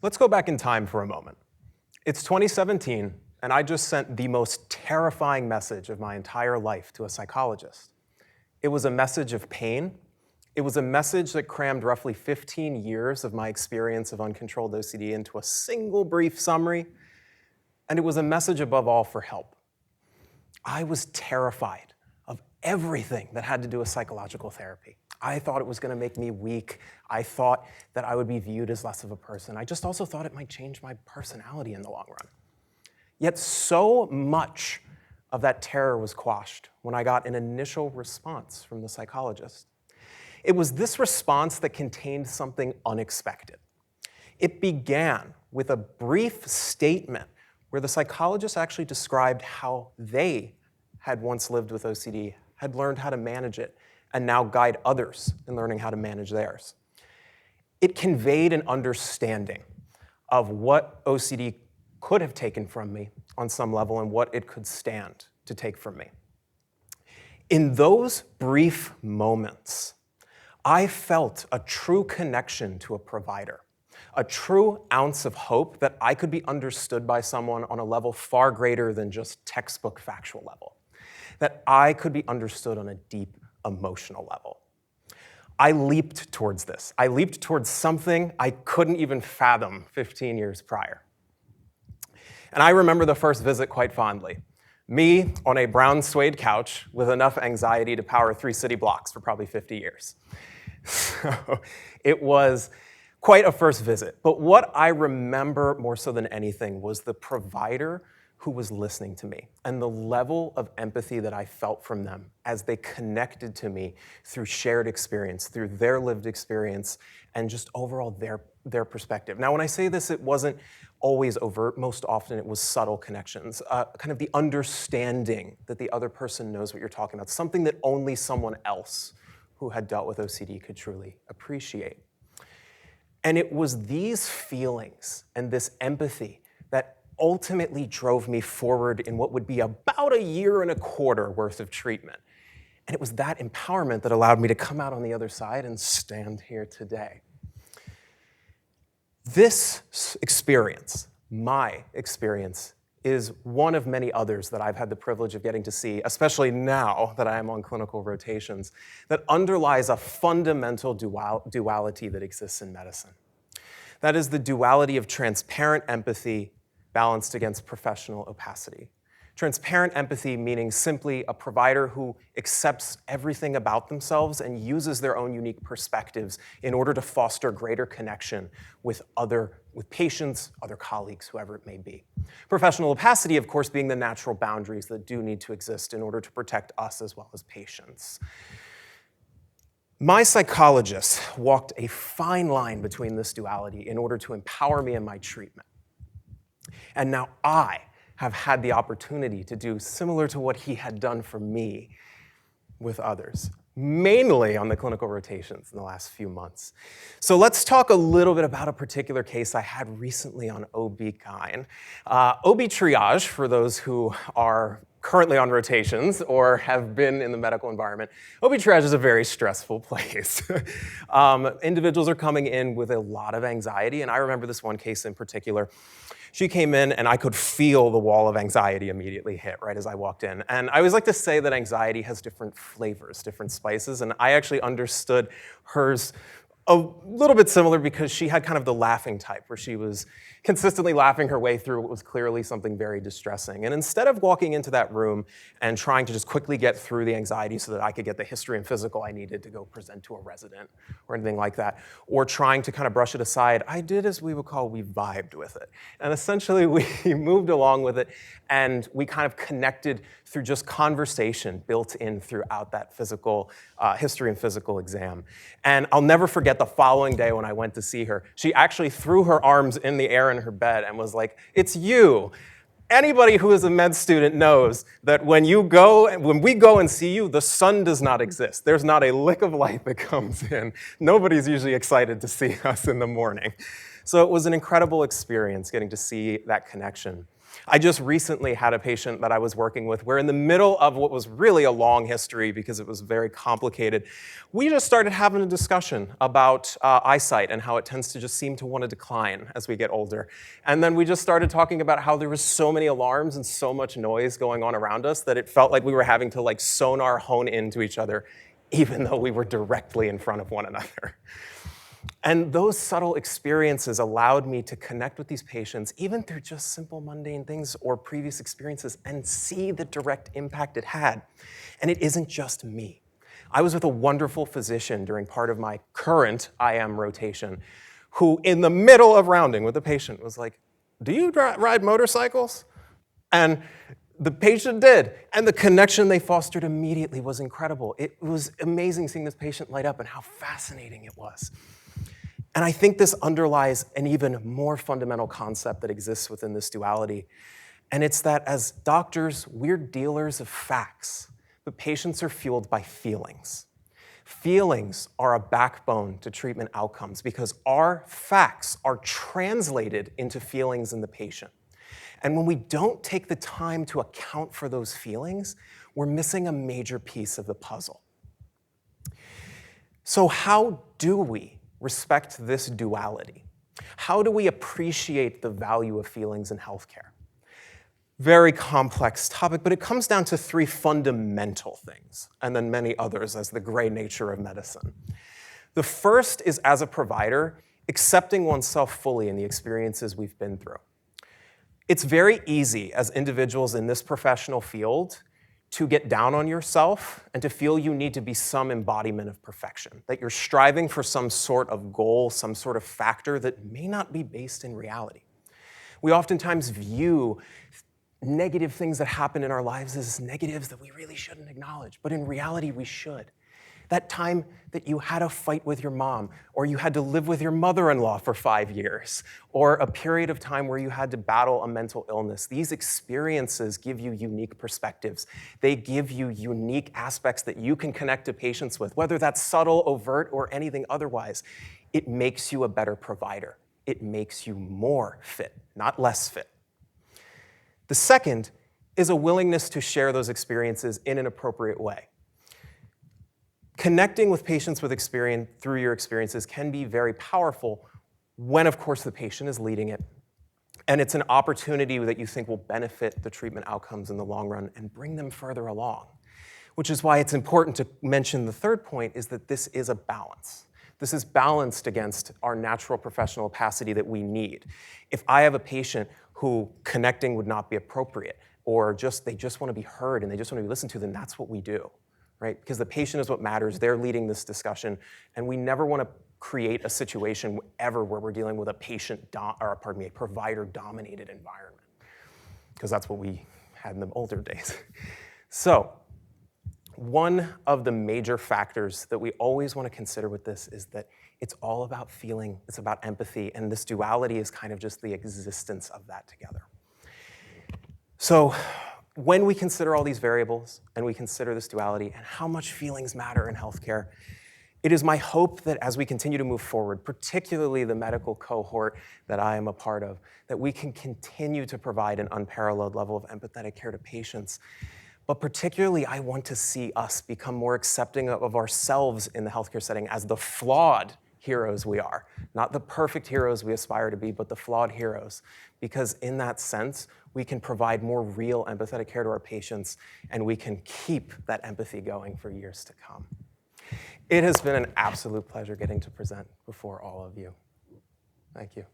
Let's go back in time for a moment. It's 2017, and I just sent the most terrifying message of my entire life to a psychologist. It was a message of pain. It was a message that crammed roughly 15 years of my experience of uncontrolled OCD into a single brief summary, and it was a message above all for help. I was terrified of everything that had to do with psychological therapy. I thought it was going to make me weak. I thought that I would be viewed as less of a person. I just also thought it might change my personality in the long run. Yet so much of that terror was quashed when I got an initial response from the psychologist. It was this response that contained something unexpected. It began with a brief statement where the psychologist actually described how they had once lived with OCD, had learned how to manage it, and now guide others in learning how to manage theirs. It conveyed an understanding of what OCD could have taken from me on some level and what it could stand to take from me. In those brief moments, I felt a true connection to a provider, a true ounce of hope that I could be understood by someone on a level far greater than just textbook factual level, that I could be understood on a deep emotional level. I leaped towards this. I leaped towards something I couldn't even fathom 15 years prior. And I remember the first visit quite fondly. Me on a brown suede couch with enough anxiety to power 3 city blocks for probably 50 years. So it was quite a first visit. But what I remember more so than anything was the provider who was listening to me and the level of empathy that I felt from them as they connected to me through shared experience, through their lived experience, and just overall their perspective. Now, when I say this, it wasn't always overt. Most often it was subtle connections, kind of the understanding that the other person knows what you're talking about, something that only someone else who had dealt with OCD could truly appreciate. And it was these feelings and this empathy that ultimately drove me forward in what would be about 1.25 years worth of treatment. And it was that empowerment that allowed me to come out on the other side and stand here today. This experience, my experience, is one of many others that I've had the privilege of getting to see, especially now that I am on clinical rotations, that underlies a fundamental duality that exists in medicine. That is the duality of transparent empathy balanced against professional opacity. Transparent empathy meaning simply a provider who accepts everything about themselves and uses their own unique perspectives in order to foster greater connection with patients, other colleagues, whoever it may be. Professional opacity, of course, being the natural boundaries that do need to exist in order to protect us as well as patients. My psychologist walked a fine line between this duality in order to empower me in my treatment. And now I have had the opportunity to do similar to what he had done for me with others, mainly on the clinical rotations in the last few months. So let's talk a little bit about a particular case I had recently on OB-GYN. OB triage, for those who are currently on rotations or have been in the medical environment, OB triage is a very stressful place. Individuals are coming in with a lot of anxiety, and I remember this one case in particular. She came in and I could feel the wall of anxiety immediately hit right as I walked in. And I always like to say that anxiety has different flavors, different spices, and I actually understood hers a little bit similar because she had kind of the laughing type where she was consistently laughing her way through what was clearly something very distressing. And instead of walking into that room and trying to just quickly get through the anxiety so that I could get the history and physical I needed to go present to a resident or anything like that, or trying to kind of brush it aside, I did as we would call, we vibed with it. And essentially we moved along with it and we kind of connected through just conversation built in throughout that physical history and physical exam. And I'll never forget the following day when I went to see her, she actually threw her arms in the air in her bed and was like, "It's you." Anybody who is a med student knows that when we go and see you, the sun does not exist. There's not a lick of light that comes in. Nobody's usually excited to see us in the morning. So it was an incredible experience getting to see that connection. I just recently had a patient that I was working with where in the middle of what was really a long history because it was very complicated, we just started having a discussion about eyesight and how it tends to just seem to want to decline as we get older. And then we just started talking about how there was so many alarms and so much noise going on around us that it felt like we were having to like sonar hone into each other, even though we were directly in front of one another. And those subtle experiences allowed me to connect with these patients, even through just simple mundane things or previous experiences, and see the direct impact it had. And it isn't just me. I was with a wonderful physician during part of my current IM rotation, who in the middle of rounding with the patient was like, "Do you ride motorcycles?" And the patient did, and the connection they fostered immediately was incredible. It was amazing seeing this patient light up and how fascinating it was. And I think this underlies an even more fundamental concept that exists within this duality. And it's that as doctors, we're dealers of facts, but patients are fueled by feelings. Feelings are a backbone to treatment outcomes because our facts are translated into feelings in the patient. And when we don't take the time to account for those feelings, we're missing a major piece of the puzzle. So how do we respect this duality? How do we appreciate the value of feelings in healthcare? Very complex topic, but it comes down to three fundamental things, and then many others as the gray nature of medicine. The first is, as a provider, accepting oneself fully in the experiences we've been through. It's very easy as individuals in this professional field to get down on yourself and to feel you need to be some embodiment of perfection, that you're striving for some sort of goal, some sort of factor that may not be based in reality. We oftentimes view negative things that happen in our lives as negatives that we really shouldn't acknowledge, but in reality we should. That time that you had a fight with your mom, or you had to live with your mother-in-law for 5 years, or a period of time where you had to battle a mental illness. These experiences give you unique perspectives. They give you unique aspects that you can connect to patients with, whether that's subtle, overt, or anything otherwise. It makes you a better provider. It makes you more fit, not less fit. The second is a willingness to share those experiences in an appropriate way. Connecting with patients with experience through your experiences can be very powerful when, of course, the patient is leading it. And it's an opportunity that you think will benefit the treatment outcomes in the long run and bring them further along. Which is why it's important to mention the third point is that this is a balance. This is balanced against our natural professional opacity that we need. If I have a patient who connecting would not be appropriate, or they just want to be heard and they just want to be listened to, then that's what we do. Right? Because the patient is what matters. They're leading this discussion, and we never want to create a situation ever where we're dealing with a provider-dominated environment, because that's what we had in the older days. So, one of the major factors that we always want to consider with this is that it's all about feeling, it's about empathy, and this duality is kind of just the existence of that together. So, when we consider all these variables and we consider this duality and how much feelings matter in healthcare, it is my hope that as we continue to move forward, particularly the medical cohort that I am a part of, that we can continue to provide an unparalleled level of empathetic care to patients. But particularly, I want to see us become more accepting of ourselves in the healthcare setting as the flawed heroes we are. Not the perfect heroes we aspire to be, but the flawed heroes. Because in that sense, we can provide more real empathetic care to our patients, and we can keep that empathy going for years to come. It has been an absolute pleasure getting to present before all of you. Thank you.